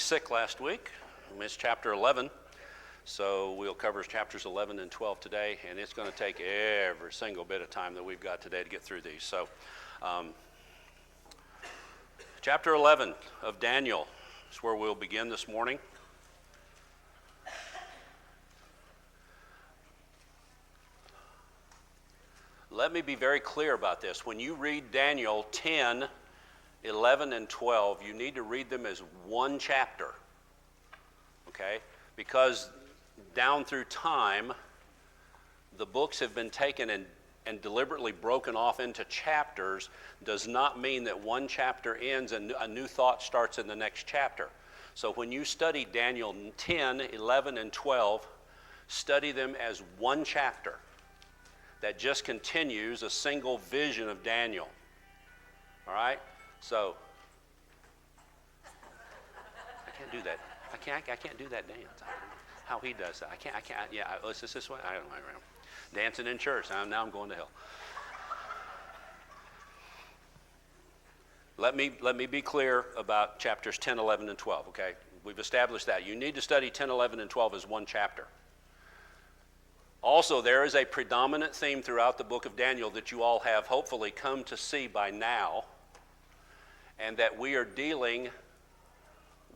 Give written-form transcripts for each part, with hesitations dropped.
sick last week. We missed chapter 11. So we'll cover chapters 11 and 12 today, and it's going to take every single bit of time that we've got today to get through these. So chapter 11 of Daniel is where we'll begin this morning. Let me be very clear about this. When you read Daniel 10, 11, and 12, you need to read them as one chapter, okay? Because down through time, the books have been taken and deliberately broken off into chapters. Does not mean that one chapter ends and a new thought starts in the next chapter. So when you study Daniel 10, 11, and 12, study them as one chapter that just continues a single vision of Daniel. All right? So, I can't do that. I can't do that dance. How he does that. I can't, yeah, it's just this way. I don't know. Dancing in church. Now I'm going to hell. Let me be clear about chapters 10, 11, and 12, okay? We've established that. You need to study 10, 11, and 12 as one chapter. Also, there is a predominant theme throughout the book of Daniel that you all have hopefully come to see by now, and that we are dealing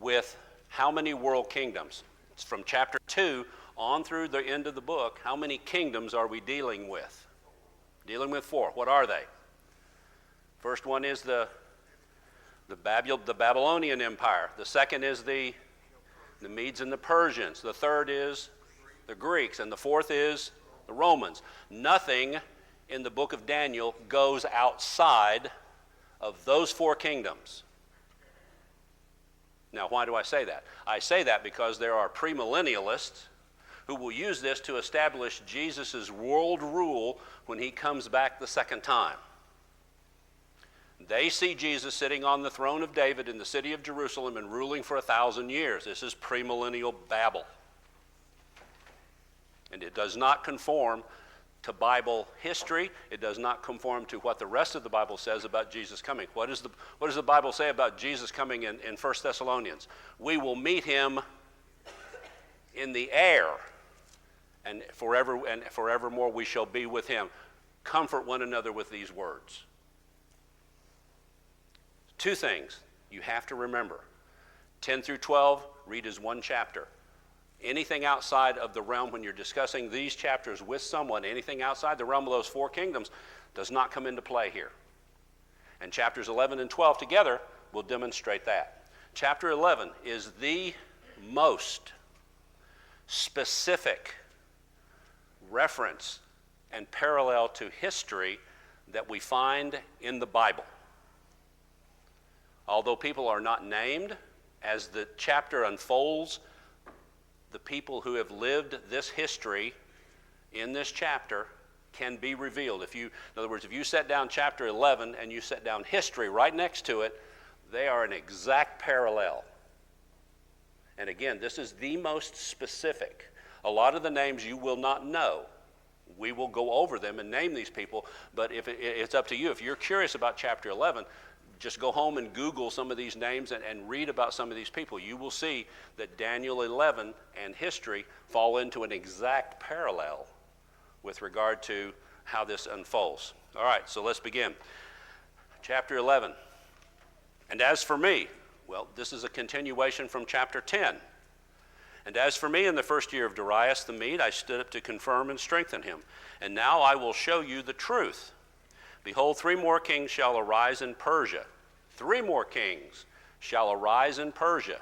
with how many world kingdoms? It's from chapter 2 on through the end of the book. How many kingdoms are we dealing with? Dealing with 4. What are they? First one is the Babylonian Empire. The second is the Medes and the Persians. The third is the Greeks. And the fourth is the Romans. Nothing in the book of Daniel goes outside of those 4 kingdoms. Now, why do I say that? I say that because there are premillennialists who will use this to establish Jesus' world rule when he comes back the second time. They see Jesus sitting on the throne of David in the city of Jerusalem and ruling for 1,000 years. This is premillennial babble. And it does not conform to Bible history. It does not conform to what the rest of the Bible says about Jesus coming. What does the Bible say about Jesus coming in 1 Thessalonians? We will meet him in the air, and forevermore we shall be with him. Comfort one another with these words. 2 things you have to remember. 10 through 12, read as one chapter. Anything outside of the realm, when you're discussing these chapters with someone, anything outside the realm of those 4 kingdoms does not come into play here. And chapters 11 and 12 together will demonstrate that. Chapter 11 is the most specific reference and parallel to history that we find in the Bible. Although people are not named, as the chapter unfolds, the people who have lived this history in this chapter can be revealed. In other words, if you set down chapter 11 and you set down history right next to it, they are an exact parallel. And again, this is the most specific. A lot of the names you will not know. We will go over them and name these people, but it's up to you. If you're curious about chapter 11, just go home and Google some of these names and read about some of these people. You will see that Daniel 11 and history fall into an exact parallel with regard to how this unfolds. All right, so let's begin. Chapter 11. And as for me, well, this is a continuation from chapter 10. And as for me, in the first year of Darius the Mede, I stood up to confirm and strengthen him. And now I will show you the truth. Behold, 3 more kings shall arise in Persia. 3 more kings shall arise in Persia.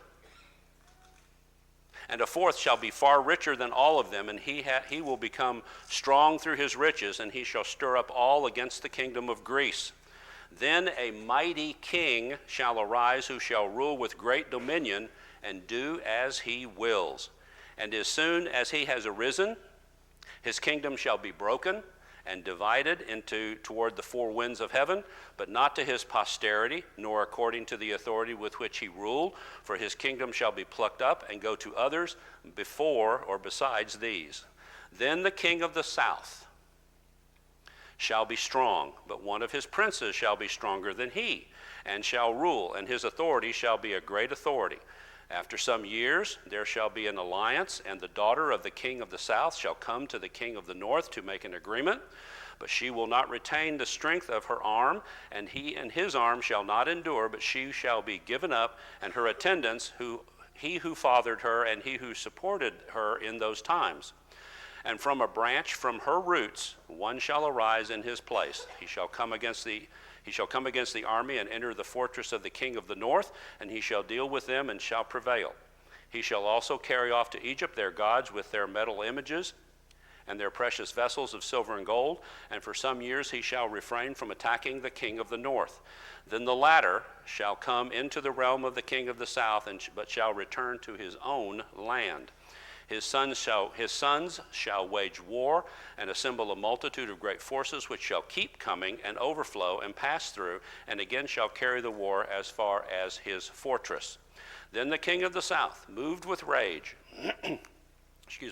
And a 4th shall be far richer than all of them, and he will become strong through his riches, and he shall stir up all against the kingdom of Greece. Then a mighty king shall arise, who shall rule with great dominion, and do as he wills. And as soon as he has arisen, his kingdom shall be broken and divided toward the 4 winds of heaven, but not to his posterity, nor according to the authority with which he ruled, for his kingdom shall be plucked up and go to others before or besides these. Then the king of the south shall be strong, but one of his princes shall be stronger than he, and shall rule, and his authority shall be a great authority. After some years there shall be an alliance, and the daughter of the king of the south shall come to the king of the north to make an agreement. But she will not retain the strength of her arm, and he and his arm shall not endure, but she shall be given up, and her attendants, he who fathered her, and he who supported her in those times. And from a branch from her roots one shall arise in his place. He shall come against the army and enter the fortress of the king of the north, and he shall deal with them and shall prevail. He shall also carry off to Egypt their gods with their metal images and their precious vessels of silver and gold, and for some years he shall refrain from attacking the king of the north. Then the latter shall come into the realm of the king of the south, but shall return to his own land. His sons shall wage war and assemble a multitude of great forces, which shall keep coming and overflow and pass through, and again shall carry the war as far as his fortress. Then the king of the south, moved with rage,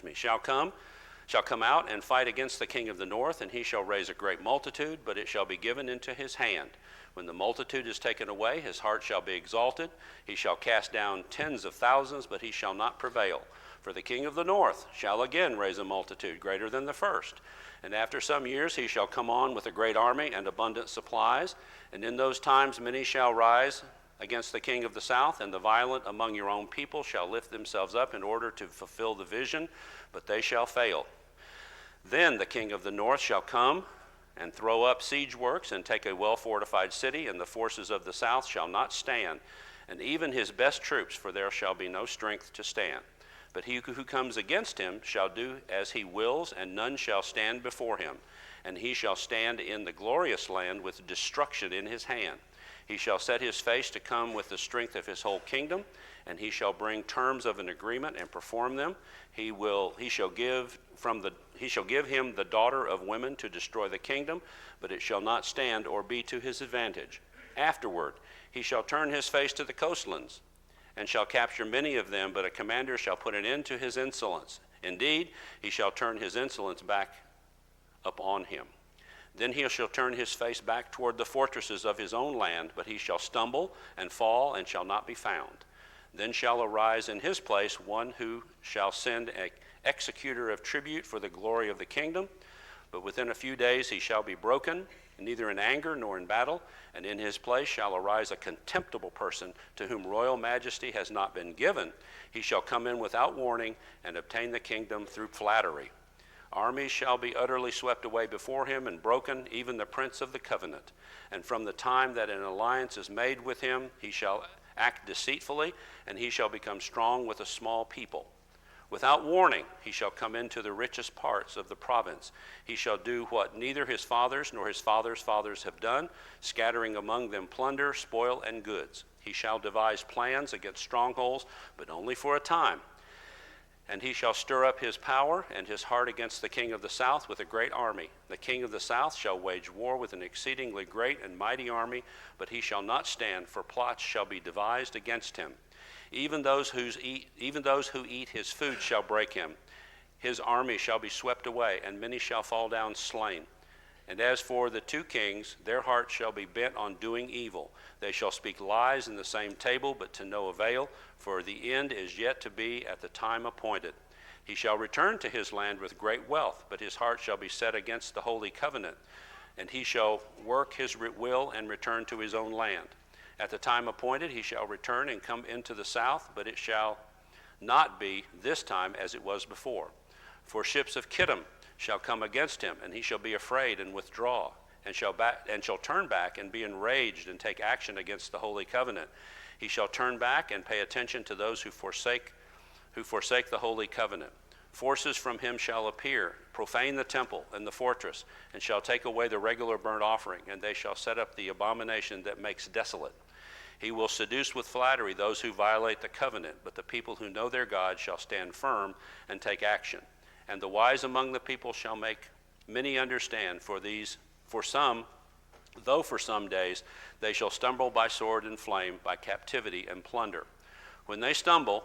shall come out and fight against the king of the north, and he shall raise a great multitude, but it shall be given into his hand. When the multitude is taken away, his heart shall be exalted. He shall cast down tens of thousands, but he shall not prevail. For the king of the north shall again raise a multitude greater than the first. And after some years he shall come on with a great army and abundant supplies. And in those times many shall rise against the king of the south, and the violent among your own people shall lift themselves up in order to fulfill the vision, but they shall fail. Then the king of the north shall come and throw up siege works and take a well-fortified city, and the forces of the south shall not stand, and even his best troops, for there shall be no strength to stand. But he who comes against him shall do as he wills, and none shall stand before him. And he shall stand in the glorious land with destruction in his hand. He shall set his face to come with the strength of his whole kingdom, and he shall bring terms of an agreement and perform them. He shall give him the daughter of women to destroy the kingdom, but it shall not stand or be to his advantage. Afterward he shall turn his face to the coastlands, and shall capture many of them, but a commander shall put an end to his insolence. Indeed, he shall turn his insolence back upon him. Then he shall turn his face back toward the fortresses of his own land, but he shall stumble and fall and shall not be found. Then shall arise in his place one who shall send an executor of tribute for the glory of the kingdom, but within a few days he shall be broken, neither in anger nor in battle, and in his place shall arise a contemptible person to whom royal majesty has not been given. He shall come in without warning and obtain the kingdom through flattery. Armies shall be utterly swept away before him and broken, even the prince of the covenant. And from the time that an alliance is made with him, he shall act deceitfully, and he shall become strong with a small people. Without warning, he shall come into the richest parts of the province. He shall do what neither his fathers nor his fathers' fathers have done, scattering among them plunder, spoil, and goods. He shall devise plans against strongholds, but only for a time. And he shall stir up his power and his heart against the king of the south with a great army. The king of the south shall wage war with an exceedingly great and mighty army, but he shall not stand, for plots shall be devised against him. Even those who eat his food shall break him. His army shall be swept away, and many shall fall down slain. And as for the two kings, their hearts shall be bent on doing evil. They shall speak lies in the same table, but to no avail, for the end is yet to be at the time appointed. He shall return to his land with great wealth, but his heart shall be set against the holy covenant, and he shall work his will and return to his own land. At the time appointed he shall return and come into the south, but it shall not be this time as it was before. For ships of Kittim shall come against him, and he shall be afraid and withdraw, and shall turn back and be enraged and take action against the holy covenant. He shall turn back and pay attention to those who forsake the holy covenant. Forces from him shall appear, profane the temple and the fortress, and shall take away the regular burnt offering, and they shall set up the abomination that makes desolate. He will seduce with flattery those who violate the covenant, but the people who know their God shall stand firm and take action. And the wise among the people shall make many understand, for some days they shall stumble by sword and flame, by captivity and plunder. When they stumble,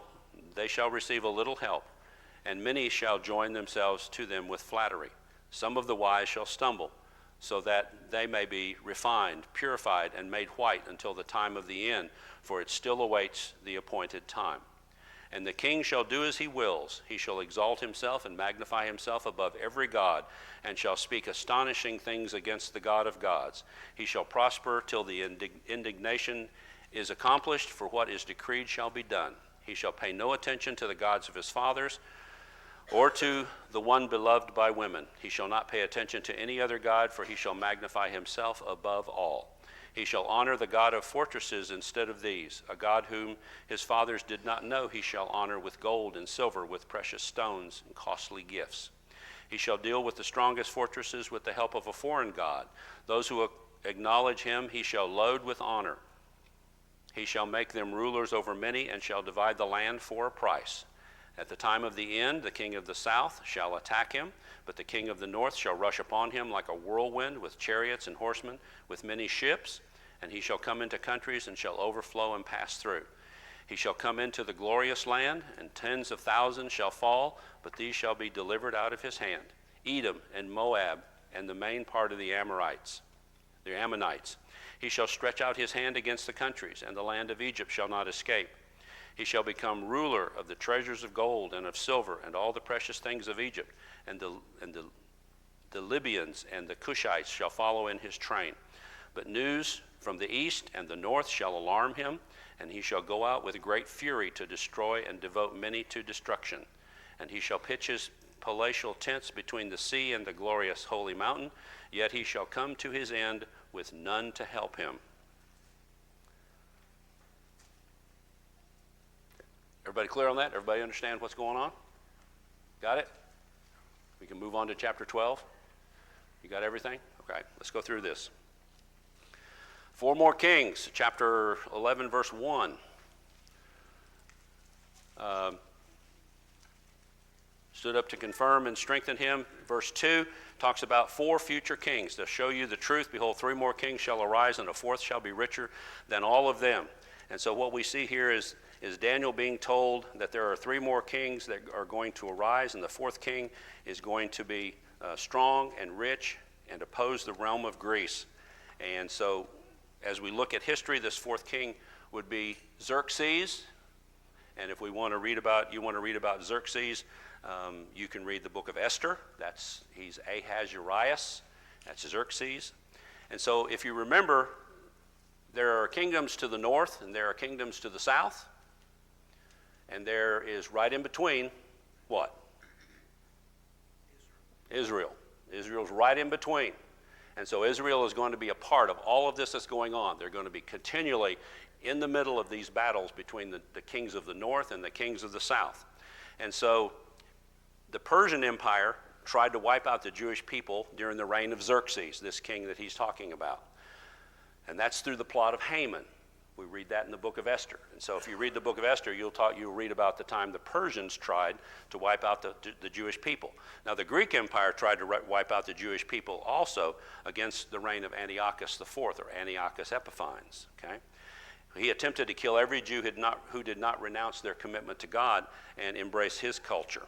they shall receive a little help, and many shall join themselves to them with flattery. Some of the wise shall stumble, so that they may be refined, purified, and made white until the time of the end, for it still awaits the appointed time. And the king shall do as he wills. He shall exalt himself and magnify himself above every god, and shall speak astonishing things against the God of gods. He shall prosper till the indignation is accomplished, for what is decreed shall be done. He shall pay no attention to the gods of his fathers, or to the one beloved by women. He shall not pay attention to any other god, for he shall magnify himself above all. He shall honor the God of fortresses instead of these, a God whom his fathers did not know he shall honor with gold and silver, with precious stones and costly gifts. He shall deal with the strongest fortresses with the help of a foreign god. Those who acknowledge him he shall load with honor. He shall make them rulers over many, and shall divide the land for a price. At the time of the end, the king of the south shall attack him, but the king of the north shall rush upon him like a whirlwind, with chariots and horsemen, with many ships, and he shall come into countries and shall overflow and pass through. He shall come into the glorious land, and tens of thousands shall fall, but these shall be delivered out of his hand: Edom and Moab and the main part of the Ammonites. He shall stretch out his hand against the countries, and the land of Egypt shall not escape. He shall become ruler of the treasures of gold and of silver and all the precious things of Egypt, and the Libyans and the Cushites shall follow in his train. But news from the east and the north shall alarm him, and he shall go out with great fury to destroy and devote many to destruction. And he shall pitch his palatial tents between the sea and the glorious holy mountain, yet he shall come to his end with none to help him. Everybody clear on that? Everybody understand what's going on? Got it? We can move on to chapter 12. You got everything? Okay, let's go through this. 4 more kings, chapter 11, verse 1. Stood up to confirm and strengthen him. Verse 2 talks about 4 future kings. To show you the truth, behold, 3 more kings shall arise, and a fourth shall be richer than all of them. And so what we see here is Daniel being told that there are 3 more kings that are going to arise, and the 4th king is going to be strong and rich and oppose the realm of Greece. And so as we look at history, this 4th king would be Xerxes. And if you want to read about Xerxes, you can read the book of Esther. He's Ahasuerus. That's Xerxes. And so if you remember, there are kingdoms to the north and there are kingdoms to the south. And there is right in between, what? Israel. Israel's right in between. And so Israel is going to be a part of all of this that's going on. They're going to be continually in the middle of these battles between the kings of the north and the kings of the south. And so the Persian Empire tried to wipe out the Jewish people during the reign of Xerxes, this king that he's talking about. And that's through the plot of Haman. We read that in the book of Esther. And so if you read the book of Esther, you'll read about the time the Persians tried to wipe out the Jewish people. Now the Greek Empire tried to wipe out the Jewish people also against the reign of Antiochus IV, or Antiochus Epiphanes. Okay? He attempted to kill every Jew who did not renounce their commitment to God and embrace his culture.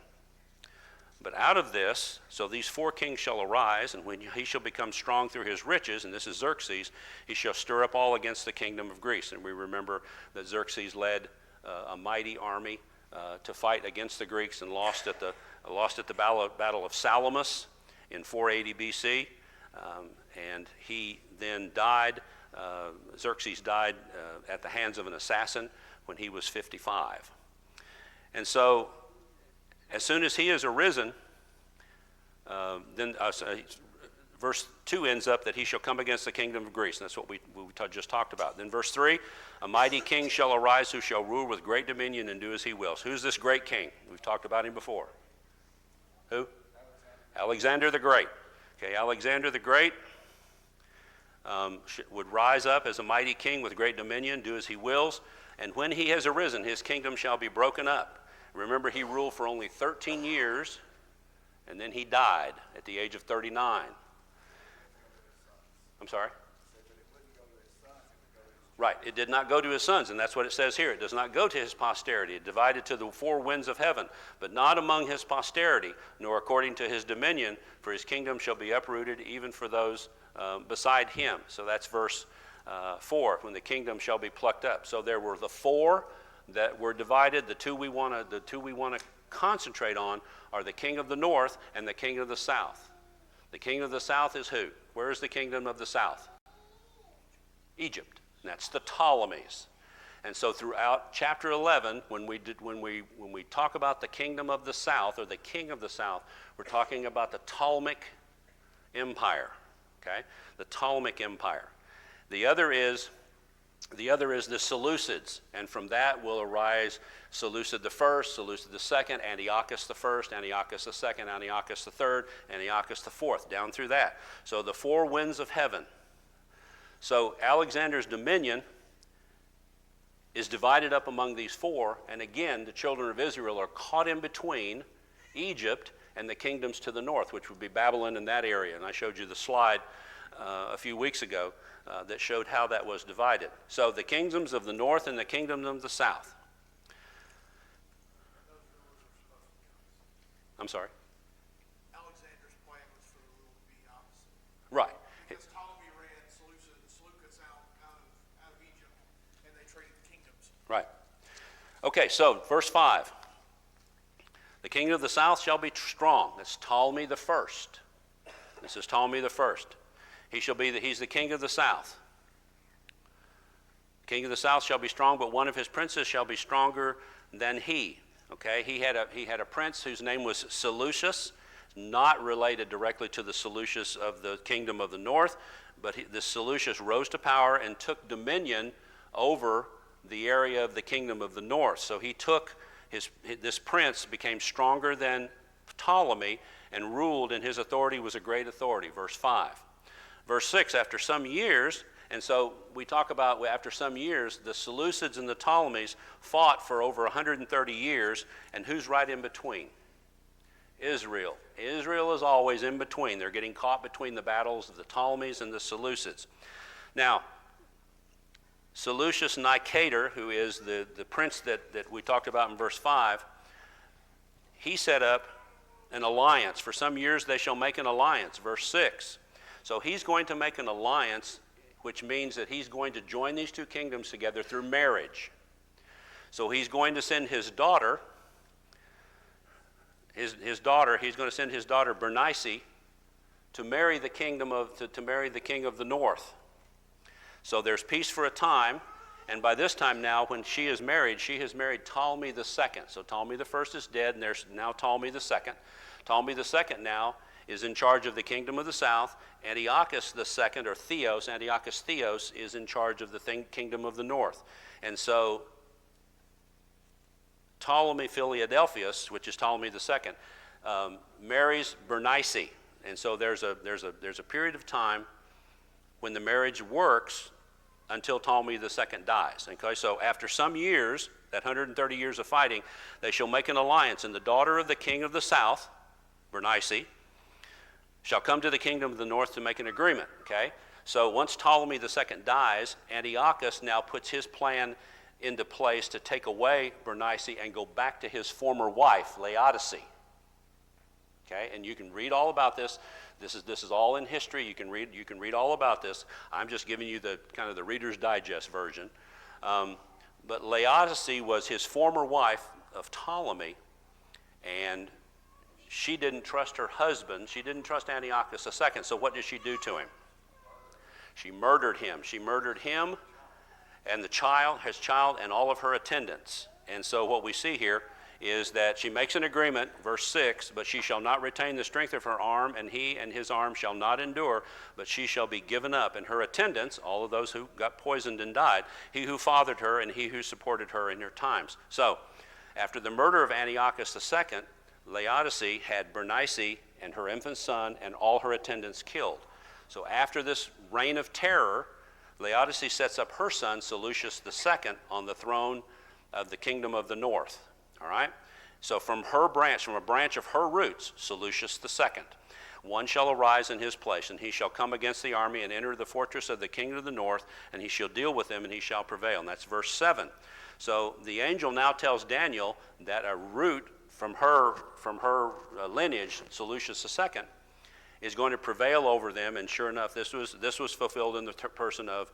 But out of this, so these 4 kings shall arise, and when he shall become strong through his riches, and this is Xerxes, he shall stir up all against the kingdom of Greece. And we remember that Xerxes led a mighty army to fight against the Greeks and lost at the battle of Salamis in 480 BC. And he then died. Xerxes died at the hands of an assassin when he was 55. And so as soon as he is arisen, verse 2 ends up that he shall come against the kingdom of Greece. And that's what we just talked about. Then verse 3, a mighty king shall arise who shall rule with great dominion and do as he wills. Who's this great king? We've talked about him before. Who? Alexander the Great. Okay, Alexander the Great would rise up as a mighty king with great dominion, do as he wills. And when he has arisen, his kingdom shall be broken up. Remember, he ruled for only 13 years, and then he died at the age of 39. I'm sorry? Right, it did not go to his sons, and that's what it says here. It does not go to his posterity. It divided to the 4 winds of heaven, but not among his posterity, nor according to his dominion, for his kingdom shall be uprooted even for those beside him. So that's verse 4, when the kingdom shall be plucked up. So there were the 4 that were divided, the two we want to concentrate on are the king of the north and the king of the south. The king of the south is who? Where is the kingdom of the south? Egypt. And that's the Ptolemies. And so throughout chapter 11, when we talk about the kingdom of the south, or the king of the south, we're talking about the Ptolemaic Empire. Okay? The Ptolemaic Empire. The other is the Seleucids, and from that will arise Seleucid the first, Seleucid the second, Antiochus the first, Antiochus the second, Antiochus the third, Antiochus the fourth, down through that. So the four winds of heaven. So Alexander's dominion is divided up among these four, and again, the children of Israel are caught in between Egypt and the kingdoms to the north, which would be Babylon in that area. And I showed you the slide a few weeks ago that showed how that was divided. So the kingdoms of the north and the kingdoms of the south. I'm sorry? Alexander's plan was for the rule to be opposite. Right. Because Ptolemy ran Seleucus out of Egypt, and they traded the kingdoms. Right. Okay, so verse 5. The king of the south shall be strong. That's Ptolemy the first. This is Ptolemy the first. He's the king of the south. The king of the south shall be strong, but one of his princes shall be stronger than he. Okay, he had a prince whose name was Seleucus, not related directly to the Seleucus of the kingdom of the north, but this Seleucus rose to power and took dominion over the area of the kingdom of the north. So he took this prince became stronger than Ptolemy and ruled, and his authority was a great authority. Verse 5. Verse 6, after some years, and so we talk about after some years, the Seleucids and the Ptolemies fought for over 130 years, and who's right in between? Israel. Israel is always in between. They're getting caught between the battles of the Ptolemies and the Seleucids. Now, Seleucus Nicator, who is the prince that we talked about in verse 5, he set up an alliance. For some years they shall make an alliance. Verse 6. So he's going to make an alliance, which means that he's going to join these two kingdoms together through marriage. So he's going to send his daughter, he's going to send his daughter Bernice to marry the king of the north. So there's peace for a time, and by this time now, when she has married Ptolemy the second. So Ptolemy the first is dead, and there's now Ptolemy the second. Ptolemy the second now is in charge of the kingdom of the south. Antiochus the second, or Antiochus Theos, is in charge of the kingdom of the north. And so Ptolemy Philadelphus, which is Ptolemy the second, marries Bernice. And so there's a period of time when the marriage works until Ptolemy the second dies. Okay, so after some years, that 130 years of fighting, they shall make an alliance, and the daughter of the king of the south, Bernice, shall come to the kingdom of the north to make an agreement. Okay, so once Ptolemy the second dies, Antiochus now puts his plan into place to take away Bernice and go back to his former wife, Laodice. Okay, and you can read all about this. This is all in history. You can read all about this. I'm just giving you the kind of the Reader's Digest version. But Laodice was his former wife of Ptolemy, and she didn't trust her husband. She didn't trust Antiochus II. So what did she do to him? She murdered him. She murdered him and his child, and all of her attendants. And so what we see here is that she makes an agreement, verse 6, but she shall not retain the strength of her arm, and he and his arm shall not endure, but she shall be given up. And her attendants, all of those who got poisoned and died, he who fathered her and he who supported her in her times. So, after the murder of Antiochus II, Laodice had Bernice and her infant son and all her attendants killed. So after this reign of terror, Laodice sets up her son, Seleucus II, on the throne of the kingdom of the north. All right? So from a branch of her roots, Seleucus II, one shall arise in his place, and he shall come against the army and enter the fortress of the king of the north, and he shall deal with them, and he shall prevail. And that's verse 7. So the angel now tells Daniel that a root from her lineage, Seleucus II, is going to prevail over them. And sure enough, this was fulfilled in the person of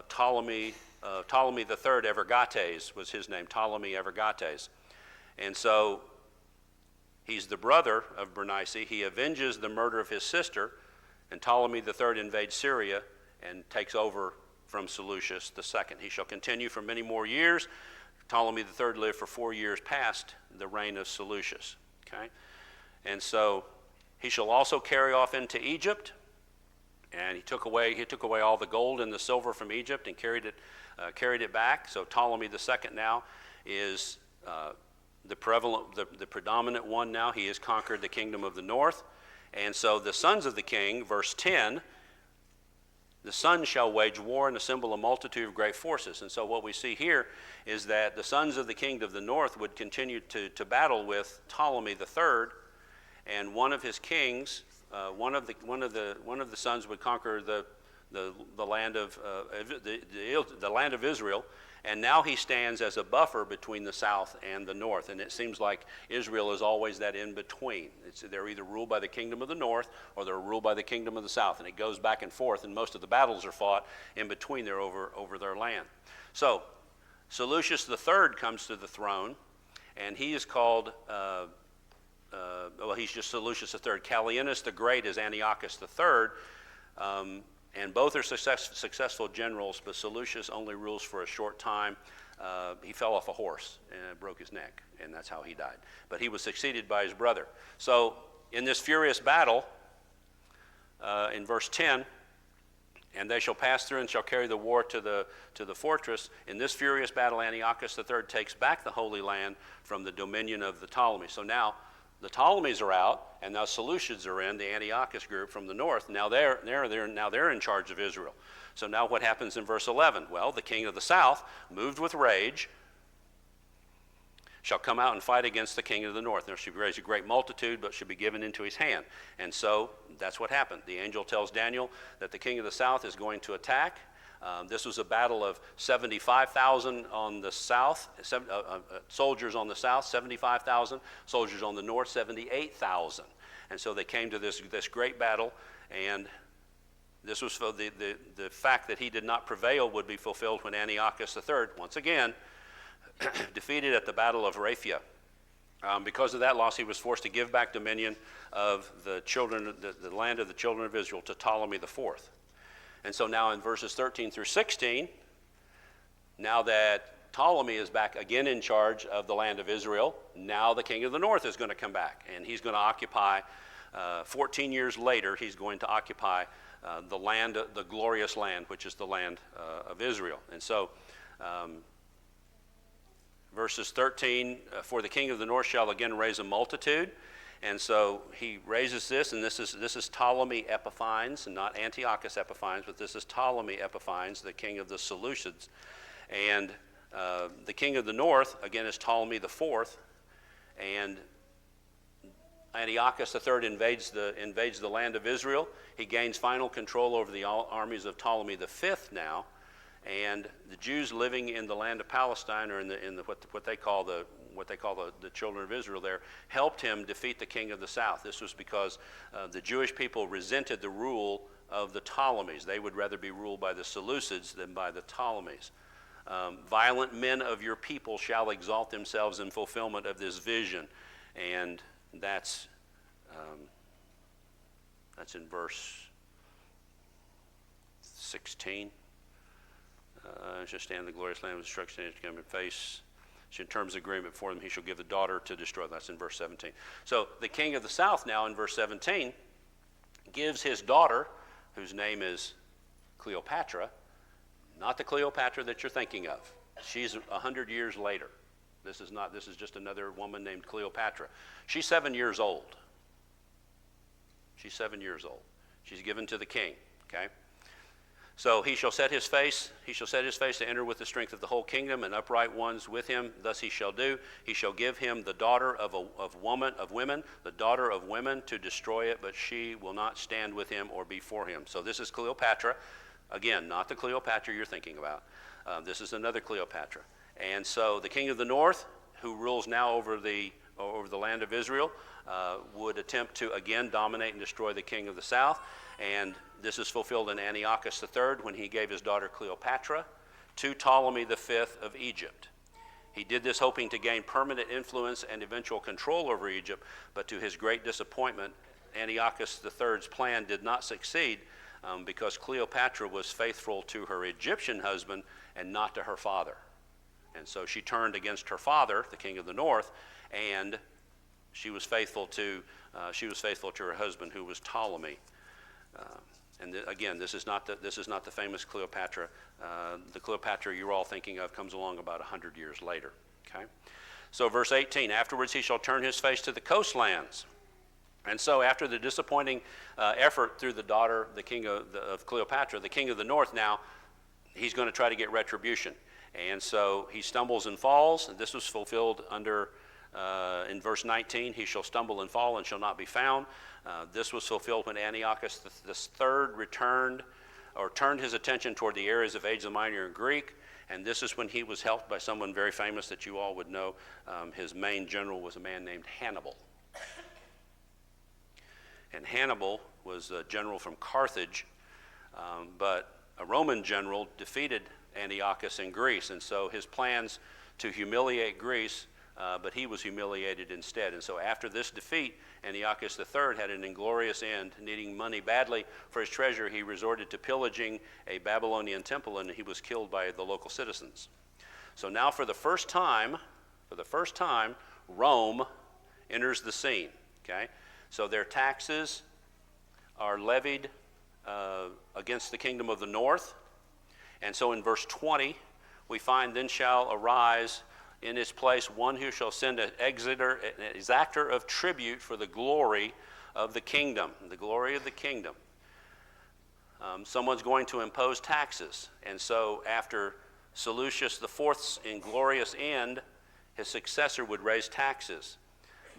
Ptolemy III Evergates was his name, Ptolemy Evergates. And so he's the brother of Bernice. He avenges the murder of his sister, and Ptolemy III invades Syria and takes over from Seleucus II. He shall continue for many more years. Ptolemy III lived for 4 years past the reign of Seleucus. Okay? And so he shall also carry off into Egypt, and he took away all the gold and the silver from Egypt and carried it back. So Ptolemy II now is the predominant one now. He has conquered the kingdom of the north. And so the sons of the king, verse 10, the sons shall wage war and assemble a multitude of great forces. And so what we see here is that the sons of the king of the north would continue to battle with Ptolemy III, and one of his kings, one of the sons would conquer the land of the land of Israel, and now he stands as a buffer between the south and the north. And it seems like Israel is always that in between. They're either ruled by the kingdom of the north or they're ruled by the kingdom of the south, and it goes back and forth. And most of the battles are fought in between there over their land. So Seleucus III comes to the throne, and he is called. He's just Seleucus III. Callienus the Great is Antiochus III. And both are successful generals, but Seleucus only rules for a short time. He fell off a horse and broke his neck, and that's how he died. But he was succeeded by his brother. So in this furious battle, in verse 10, and they shall pass through and shall carry the war to the fortress. In this furious battle, Antiochus III takes back the Holy Land from the dominion of the Ptolemies. So now the Ptolemies are out, and now Seleucids are in, the Antiochus group from the north. Now they're in charge of Israel. So now what happens in verse 11? Well, the king of the south, moved with rage, shall come out and fight against the king of the north. There shall be raised a great multitude, but shall be given into his hand. And so that's what happened. The angel tells Daniel that the king of the south is going to attack. This was a battle of 75,000 on the south, soldiers on the south, 75,000, soldiers on the north, 78,000. And so they came to this great battle, and this was for the fact that he did not prevail would be fulfilled when Antiochus III, once again, defeated at the Battle of Raphia. Because of that loss, he was forced to give back dominion of the land of the children of Israel to Ptolemy IV. And so now in verses 13 through 16, now that Ptolemy is back again in charge of the land of Israel, now the king of the north is going to come back, and he's going to occupy, 14 years later, he's going to occupy the land, the glorious land, which is the land of Israel. And so verses 13, for the king of the north shall again raise a multitude. And so he raises this, and this is Ptolemy Epiphanes, and not Antiochus Epiphanes, but this is Ptolemy Epiphanes, the king of the Seleucids. And the king of the north, again, is Ptolemy IV. And Antiochus III invades the land of Israel. He gains final control over the armies of Ptolemy V now. And the Jews living in the land of Palestine, or in what they call the children of Israel there, helped him defeat the king of the south. This was because the Jewish people resented the rule of the Ptolemies. They would rather be ruled by the Seleucids than by the Ptolemies. Violent men of your people shall exalt themselves in fulfillment of this vision. And that's in verse 16. Shall stand in the glorious land with destruction to come in face. In terms of agreement for them, he shall give the daughter to destroy. That's in verse 17. So the king of the south now in verse 17 gives his daughter, whose name is Cleopatra, not the Cleopatra that you're thinking of. She's 100 years later. This is just another woman named Cleopatra. She's 7 years old. She's 7 years old. She's given to the king, okay? So he shall set his face to enter with the strength of the whole kingdom, and upright ones with him. Thus he shall do. He shall give him the daughter of women, the daughter of women to destroy it, but she will not stand with him or be for him. So this is Cleopatra. Again, not the Cleopatra you're thinking about. This is another Cleopatra. And so the king of the north, who rules now over the over the land of Israel, would attempt to again dominate and destroy the king of the south. And this is fulfilled in Antiochus III when he gave his daughter Cleopatra to Ptolemy V of Egypt. He did this hoping to gain permanent influence and eventual control over Egypt, but to his great disappointment, Antiochus III's plan did not succeed because Cleopatra was faithful to her Egyptian husband and not to her father. And so she turned against her father, the king of the north, and she was faithful to her husband, who was Ptolemy. Again, this is not the famous Cleopatra. The Cleopatra you're all thinking of comes along about 100 years later. Okay, so verse 18. Afterwards, he shall turn his face to the coastlands. And so, after the disappointing effort through the daughter, the king of Cleopatra, the king of the north, now he's going to try to get retribution. And so he stumbles and falls. And this was fulfilled in verse 19. He shall stumble and fall and shall not be found. This was fulfilled when Antiochus III turned his attention toward the areas of Asia Minor and Greek, and this is when he was helped by someone very famous that you all would know. His main general was a man named Hannibal. And Hannibal was a general from Carthage, but a Roman general defeated Antiochus in Greece, and so his plans to humiliate Greece, but he was humiliated instead. And so after this defeat, Antiochus III had an inglorious end. Needing money badly for his treasure, he resorted to pillaging a Babylonian temple, and he was killed by the local citizens. So now for the first time, Rome enters the scene. Okay? So their taxes are levied against the kingdom of the north. And so in verse 20, we find, then shall arise in his place one who shall send an exactor of tribute for the glory of the kingdom. The glory of the kingdom. Someone's going to impose taxes. And so after Seleucus IV's inglorious end, his successor would raise taxes.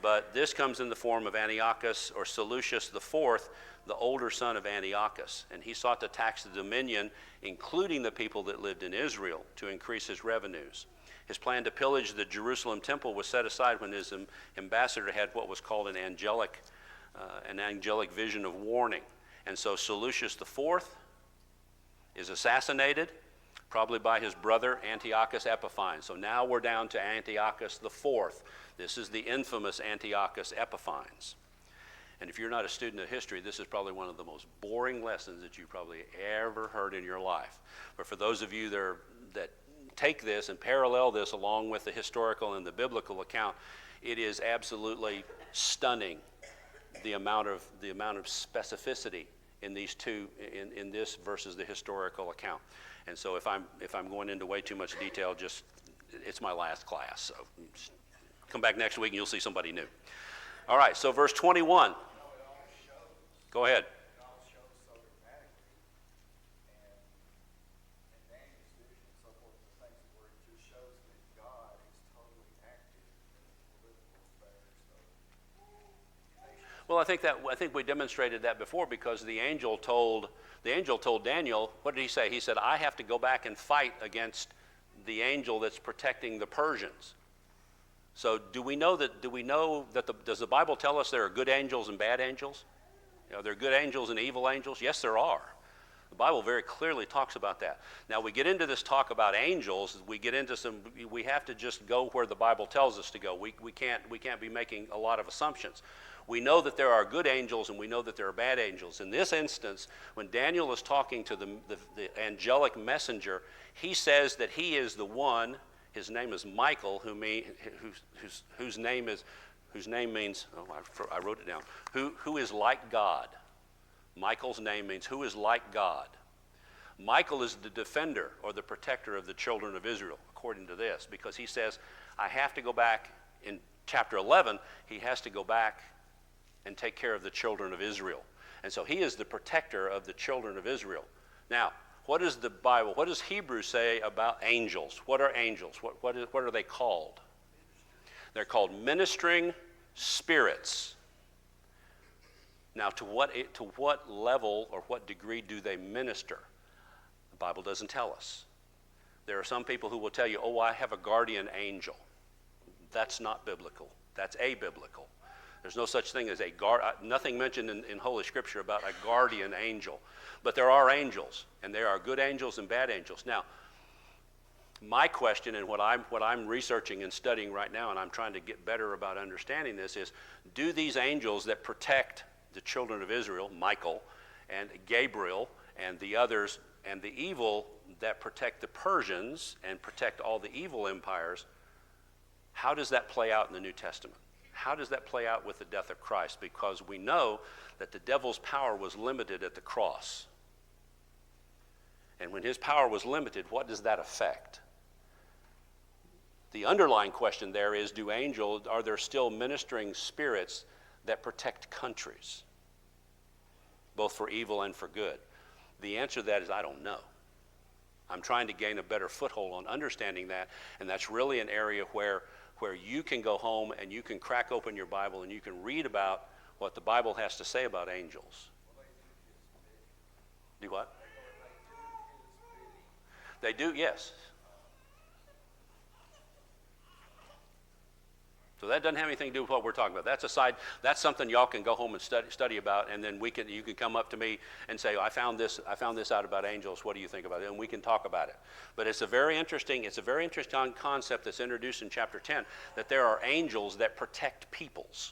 But this comes in the form of Antiochus or Seleucus IV, the older son of Antiochus. And he sought to tax the dominion, including the people that lived in Israel, to increase his revenues. His plan to pillage the Jerusalem temple was set aside when his ambassador had what was called an angelic vision of warning. And so Seleucus IV is assassinated, probably by his brother Antiochus Epiphanes. So now we're down to Antiochus IV. This is the infamous Antiochus Epiphanes. And if you're not a student of history, this is probably one of the most boring lessons that you probably ever heard in your life. But for those of you that take this and parallel this along with the historical and the biblical account, it is absolutely stunning the amount of specificity in these two, in this versus the historical account. And so if I'm going into way too much detail, it's my last class. So just come back next week and you'll see somebody new. All right, so verse 21. Go ahead. Well, I think we demonstrated that before, because the angel told Daniel, what did he say? He said, I have to go back and fight against the angel that's protecting the Persians. So does the Bible tell us there are good angels and bad angels? There are good angels and evil angels? Yes, there are. The Bible very clearly talks about that. Now, we get into this talk about angels, we have to just go where the Bible tells us to go. We can't be making a lot of assumptions. We know that there are good angels and we know that there are bad angels. In this instance, when Daniel is talking to the angelic messenger, he says that he is the one, his name is Michael, whose name means, I wrote it down, who is like God. Michael's name means who is like God. Michael is the defender or the protector of the children of Israel, according to this, because he says, I have to go back, in chapter 11, he has to go back and take care of the children of Israel. And so he is the protector of the children of Israel. Now, what does the Bible, what does Hebrews say about angels? What are angels? What are they called? They're called ministering spirits. Now, to what level or what degree do they minister? The Bible doesn't tell us. There are some people who will tell you, oh, I have a guardian angel. That's not biblical. That's abiblical. There's no such thing as nothing mentioned in Holy Scripture about a guardian angel. But there are angels, and there are good angels and bad angels. Now, my question and what I'm researching and studying right now, and I'm trying to get better about understanding this, is do these angels that protect the children of Israel, Michael and Gabriel and the others, and the evil that protect the Persians and protect all the evil empires, how does that play out in the New Testament? How does that play out with the death of Christ? Because we know that the devil's power was limited at the cross. And when his power was limited, what does that affect? The underlying question there is, are there still ministering spirits that protect countries, both for evil and for good? The answer to that is I don't know. I'm trying to gain a better foothold on understanding that, and that's really an area where you can go home and you can crack open your Bible and you can read about what the Bible has to say about angels. Do what? They do, yes. So that doesn't have anything to do with what we're talking about. That's something y'all can go home and study about, and then you can come up to me and say, I found this out about angels. What do you think about it? And we can talk about it. But it's a very interesting concept that's introduced in chapter 10, that there are angels that protect peoples.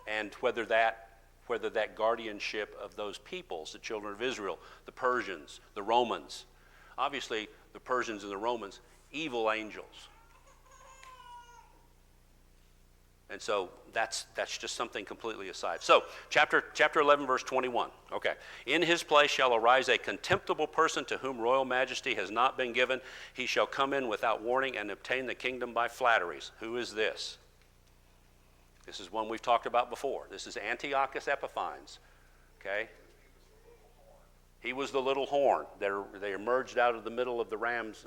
And whether that guardianship of those peoples, the children of Israel, the Persians, the Romans, obviously the Persians and the Romans, evil angels. And so that's just something completely aside. So chapter 11, verse 21. Okay. In his place shall arise a contemptible person to whom royal majesty has not been given. He shall come in without warning and obtain the kingdom by flatteries. Who is this? This is one we've talked about before. This is Antiochus Epiphanes. Okay. He was the little horn. They emerged out of the middle of the rams.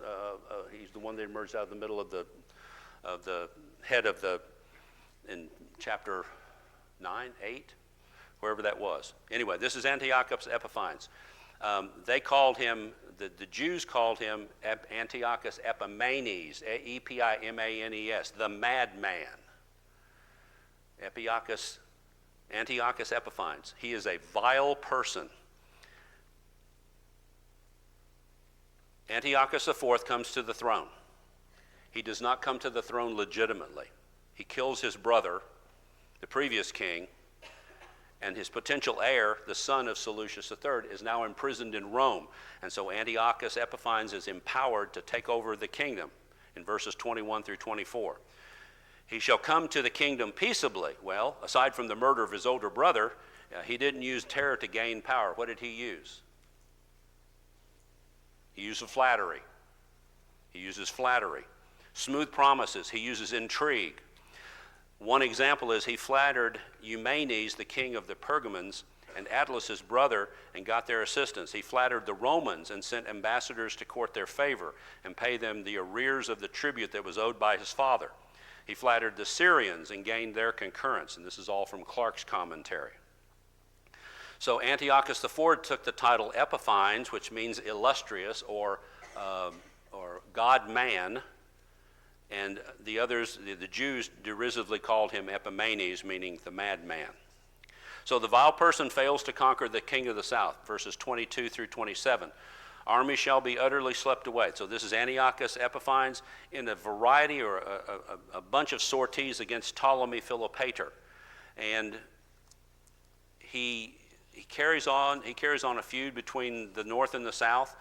He's the one that emerged out of the middle of the head of in chapter 9, 8, wherever that was. Anyway, this is Antiochus Epiphanes. They called him, the Jews called him Antiochus Epimanes, Epimanes, the madman. Antiochus Epiphanes. He is a vile person. Antiochus IV comes to the throne. He does not come to the throne legitimately. He kills his brother, the previous king, and his potential heir, the son of Seleucus III, is now imprisoned in Rome. And so Antiochus Epiphanes is empowered to take over the kingdom in verses 21 through 24. He shall come to the kingdom peaceably. Well, aside from the murder of his older brother, he didn't use terror to gain power. What did he use? He uses flattery. Smooth promises. He uses intrigue. One example is he flattered Eumenes, the king of the Pergamons, and Attalus, his brother, and got their assistance. He flattered the Romans and sent ambassadors to court their favor and pay them the arrears of the tribute that was owed by his father. He flattered the Syrians and gained their concurrence, and this is all from Clark's commentary. So Antiochus IV took the title Epiphanes, which means illustrious or God-man, and the others, the Jews, derisively called him Epimanes, meaning the madman. So the vile person fails to conquer the king of the south, verses 22 through 27. Army shall be utterly swept away. So this is Antiochus Epiphanes in a variety or a bunch of sorties against Ptolemy Philopator, and he carries on a feud between the north and the south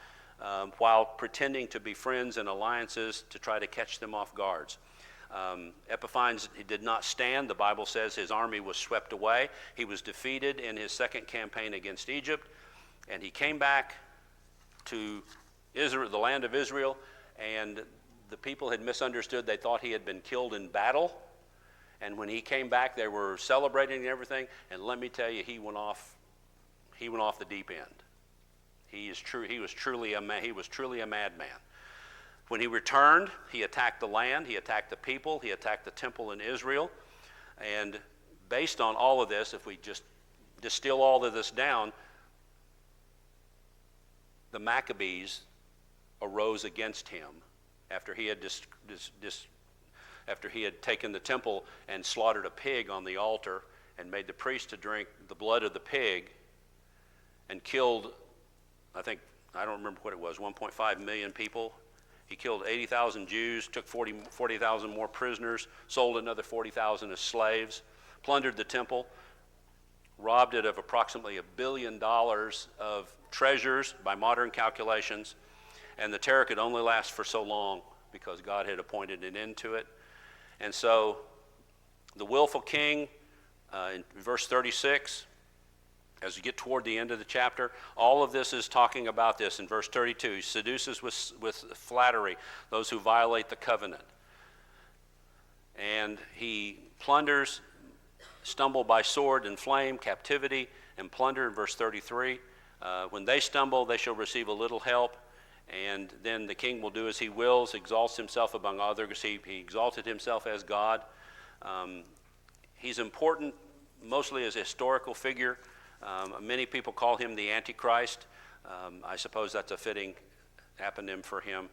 while pretending to be friends and alliances to try to catch them off guards. Epiphanes did not stand. The Bible says his army was swept away. He was defeated in his second campaign against Egypt, and he came back to Israel, the land of Israel, and the people had misunderstood. They thought he had been killed in battle, and when he came back, they were celebrating and everything, and let me tell you, he went off the deep end. He was truly a madman. When he returned, he attacked the land, he attacked the people, he attacked the temple in Israel, and based on all of this, if we just distill all of this down, the Maccabees arose against him after he had after he had taken the temple and slaughtered a pig on the altar and made the priest to drink the blood of the pig and killed, I don't remember what it was, 1.5 million people. He killed 80,000 Jews, took 40,000 more prisoners, sold another 40,000 as slaves, plundered the temple, robbed it of approximately $1 billion of treasures by modern calculations, and the terror could only last for so long because God had appointed an end to it. And so the willful king, in verse 36, as we get toward the end of the chapter, all of this is talking about this. In verse 32, he seduces with flattery those who violate the covenant. And he plunders, stumble by sword and flame, captivity, and plunder in verse 33. When they stumble, they shall receive a little help. And then the king will do as he wills, exalts himself among others. He exalted himself as God. He's important mostly as a historical figure. Many people call him the Antichrist. I suppose that's a fitting eponym for him.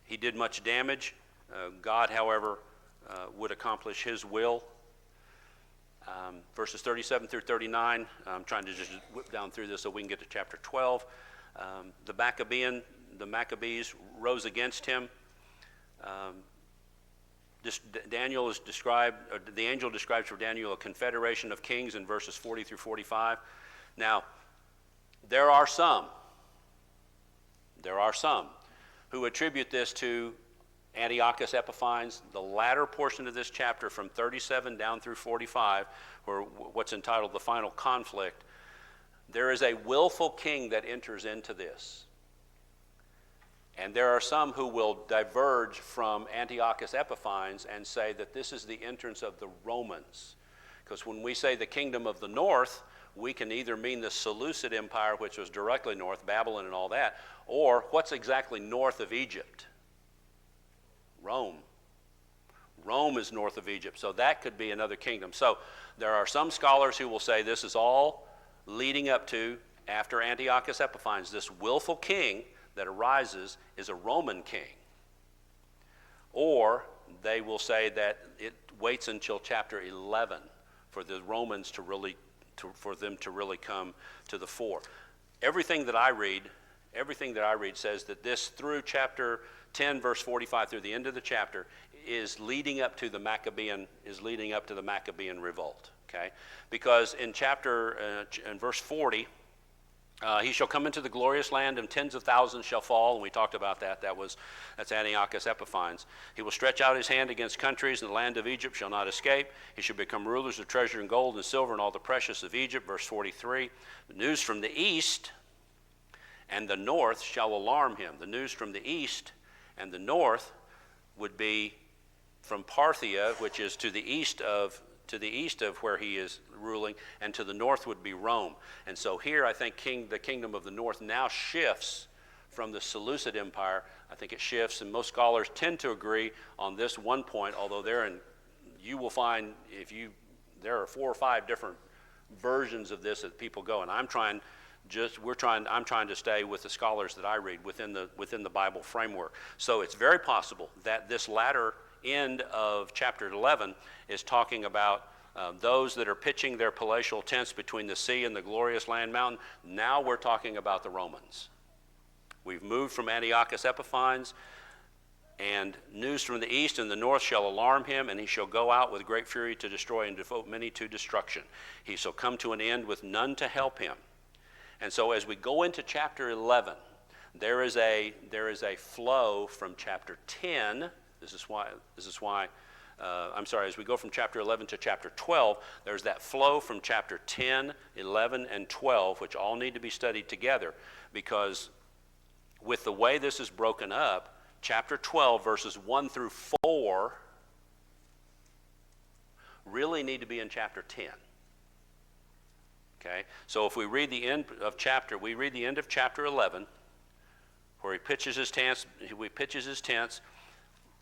He did much damage. God, however, would accomplish his will. Verses 37 through 39, I'm trying to just whip down through this so we can get to chapter 12. The Maccabees rose against him. Daniel is described, or the angel describes for Daniel a confederation of kings in verses 40 through 45. Now, there are some who attribute this to Antiochus Epiphanes, the latter portion of this chapter from 37 down through 45, where what's entitled the final conflict. There is a willful king that enters into this. And there are some who will diverge from Antiochus Epiphanes and say that this is the entrance of the Romans. Because when we say the kingdom of the north, we can either mean the Seleucid Empire, which was directly north, Babylon and all that, or what's exactly north of Egypt? Rome. Rome is north of Egypt, so that could be another kingdom. So there are some scholars who will say this is all leading up to, after Antiochus Epiphanes, this willful king that arises is a Roman king. Or they will say that it waits until chapter 11 for the Romans to really come to the fore. Everything that I read says that this through chapter 10 verse 45 through the end of the chapter is leading up to the Maccabean revolt, okay? Because in in verse 40, he shall come into the glorious land, and tens of thousands shall fall. And we talked about that. That's Antiochus Epiphanes. He will stretch out his hand against countries, and the land of Egypt shall not escape. He shall become rulers of treasure and gold and silver and all the precious of Egypt. Verse 43. The news from the east and the north shall alarm him. The news from the east and the north would be from Parthia, which is to the east of where he is ruling, and to the north would be Rome. And so here I think the kingdom of the north now shifts from the Seleucid Empire. I think it shifts, and most scholars tend to agree on this one point, although you will find there are 4 or 5 different versions of this that people go, and I'm trying to stay with the scholars that I read within the Bible framework. So it's very possible that this latter end of chapter 11 is talking about those that are pitching their palatial tents between the sea and the glorious land mountain. Now we're talking about the Romans. We've moved from Antiochus Epiphanes, and news from the east and the north shall alarm him, and he shall go out with great fury to destroy and devote many to destruction. He shall come to an end with none to help him. And so as we go into chapter 11, there is a flow from chapter 10. As we go from chapter 11 to chapter 12, there's that flow from chapter 10, 11, and 12, which all need to be studied together, because with the way this is broken up, chapter 12, verses 1 through 4, really need to be in chapter 10. Okay? So if we read the end of chapter 11, where he pitches his tents,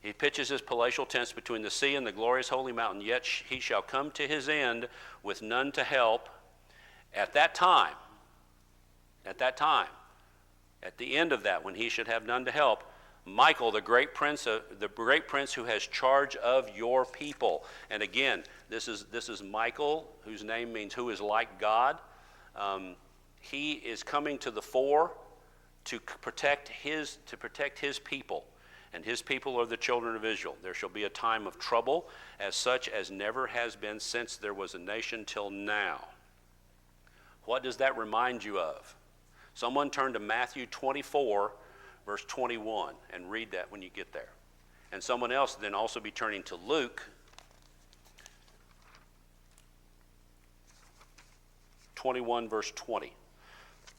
he pitches his palatial tents between the sea and the glorious holy mountain, yet he shall come to his end with none to help. At that time, At the end of that, when he should have none to help, Michael, the great prince who has charge of your people. And again, this is Michael, whose name means who is like God. He is coming to the fore to protect his people. And his people are the children of Israel. There shall be a time of trouble, as such as never has been since there was a nation till now. What does that remind you of? Someone turn to Matthew 24, verse 21, and read that when you get there. And someone else then also be turning to Luke 21, verse 20.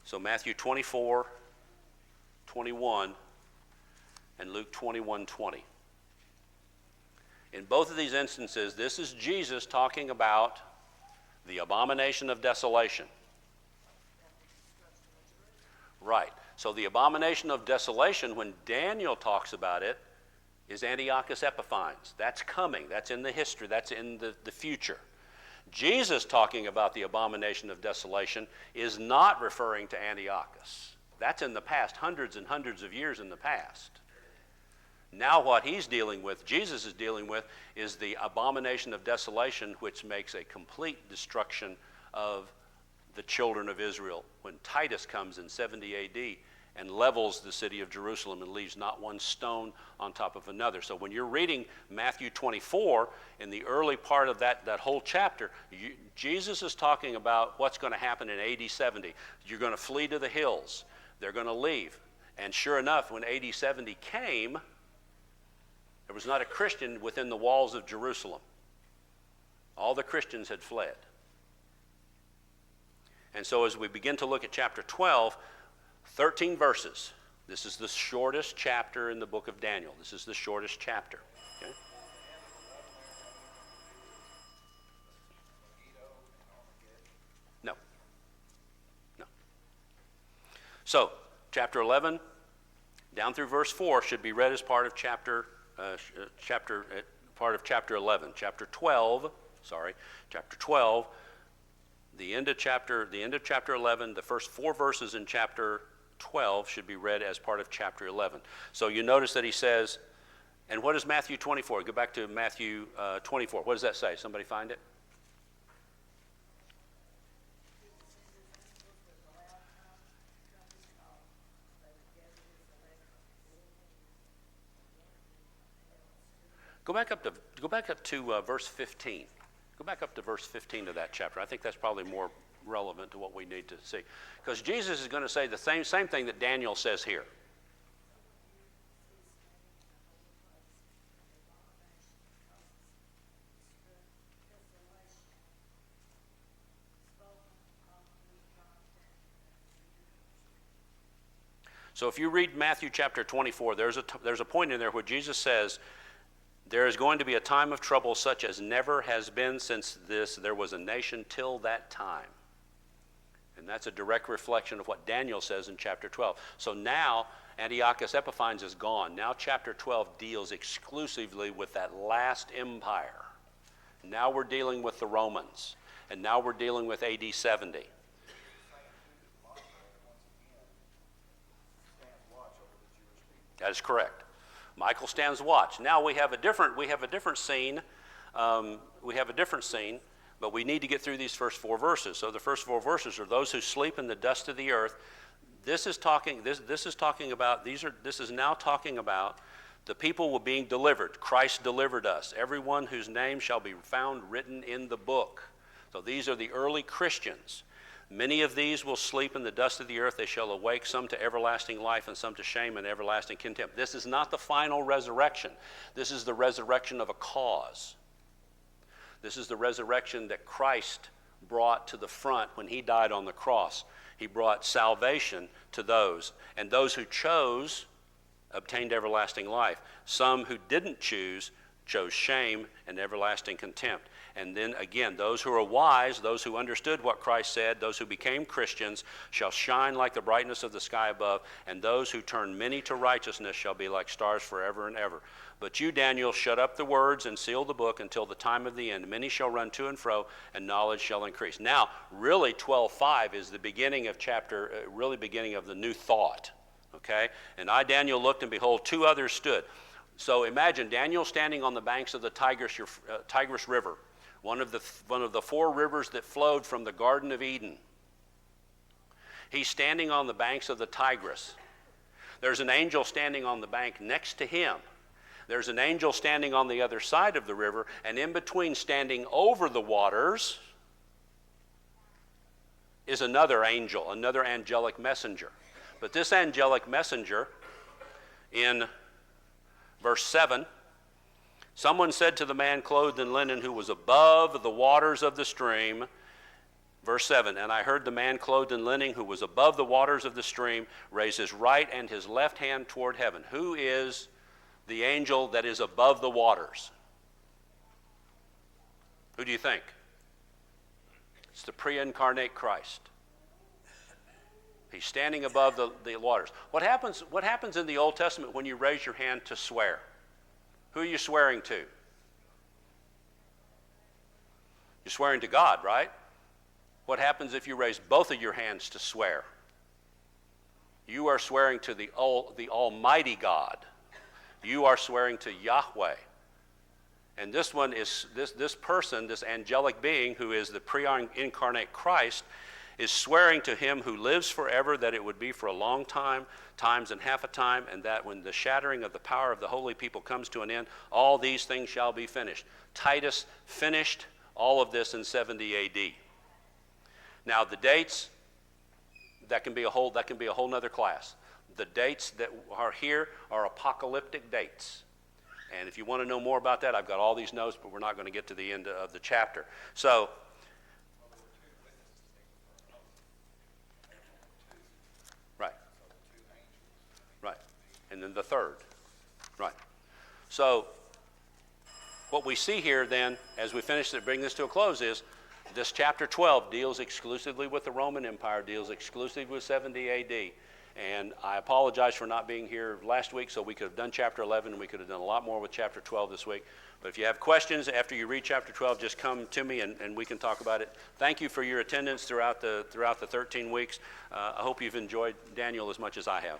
So Matthew 24, 21, and Luke 21, 20. In both of these instances, this is Jesus talking about the abomination of desolation. Right. So the abomination of desolation, when Daniel talks about it, is Antiochus Epiphanes. That's coming. That's in the history. That's in the future. Jesus talking about the abomination of desolation is not referring to Antiochus. That's in the past, hundreds and hundreds of years in the past. Now what he's dealing with, Jesus is dealing with, is the abomination of desolation, which makes a complete destruction of the children of Israel when Titus comes in 70 A.D. and levels the city of Jerusalem and leaves not one stone on top of another. So when you're reading Matthew 24, in the early part of that whole chapter, Jesus is talking about what's going to happen in AD 70. You're going to flee to the hills. They're going to leave. And sure enough, when AD 70 came, there was not a Christian within the walls of Jerusalem. All the Christians had fled. And so as we begin to look at chapter 12, 13 verses. This is the shortest chapter in the book of Daniel. This is the shortest chapter. Okay? No. No. So, chapter 11, down through verse 4, should be read as part of chapter 11. Chapter 12, the end of chapter 11, the first 4 verses in chapter 12 should be read as part of chapter 11. So you notice that he says, and what is Matthew 24? Go back to Matthew 24. What does that say? Somebody find it? Go back up to verse 15. Go back up to verse 15 of that chapter. I think that's probably more relevant to what we need to see. Because Jesus is going to say the same thing that Daniel says here. So if you read Matthew chapter 24, there's a point in there where Jesus says, there is going to be a time of trouble such as never has been since there was a nation till that time. And that's a direct reflection of what Daniel says in chapter 12. So now Antiochus Epiphanes is gone. Now chapter 12 deals exclusively with that last empire. Now we're dealing with the Romans. And now we're dealing with AD 70. That is correct. Michael stands watch. Now we have a different scene. But we need to get through these first 4 verses. So the first 4 verses are those who sleep in the dust of the earth. This is now talking about the people were being delivered. Christ delivered us. Everyone whose name shall be found written in the book. So these are the early Christians. Many of these will sleep in the dust of the earth. They shall awake, some to everlasting life and some to shame and everlasting contempt. This is not the final resurrection. This is the resurrection of a cause. This is the resurrection that Christ brought to the front when he died on the cross. He brought salvation to those. And those who chose obtained everlasting life. Some who didn't choose chose shame and everlasting contempt. And then again, those who are wise, those who understood what Christ said, those who became Christians shall shine like the brightness of the sky above, and those who turn many to righteousness shall be like stars forever and ever. But you, Daniel, shut up the words and seal the book until the time of the end. Many shall run to and fro, and knowledge shall increase. Now, really 12:5 is the beginning of the new thought. Okay? And I, Daniel, looked, and behold, two others stood. So imagine Daniel standing on the banks of the Tigris River, one of the four rivers that flowed from the Garden of Eden. He's standing on the banks of the Tigris. There's an angel standing on the bank next to him. There's an angel standing on the other side of the river, and in between, standing over the waters, is another angel, another angelic messenger. But this angelic messenger, in verse 7, someone said to the man clothed in linen who was above the waters of the stream, verse 7, and I heard the man clothed in linen who was above the waters of the stream raise his right and his left hand toward heaven. Who is the angel that is above the waters? Who do you think? It's the pre-incarnate Christ. He's standing above the waters. What happens in the Old Testament when you raise your hand to swear? Who are you swearing to? You're swearing to God, right? What happens if you raise both of your hands to swear? You are swearing to the Almighty God. You are swearing to Yahweh. And this one is, this person, this angelic being who is the pre-incarnate Christ, is swearing to him who lives forever that it would be for a long time, times and half a time, and that when the shattering of the power of the holy people comes to an end, all these things shall be finished. Titus finished all of this in 70 AD. Now the dates, that can be a whole nother class. The dates that are here are apocalyptic dates. And if you want to know more about that, I've got all these notes, but we're not going to get to the end of the chapter. So, right. Right. And then the third. Right. So, what we see here then, as we finish to bring this to a close, is this chapter 12 deals exclusively with the Roman Empire, deals exclusively with 70 AD. And I apologize for not being here last week, so we could have done chapter 11, and we could have done a lot more with chapter 12 this week. But if you have questions after you read chapter 12, just come to me, and we can talk about it. Thank you for your attendance throughout the 13 weeks. I hope you've enjoyed Daniel as much as I have.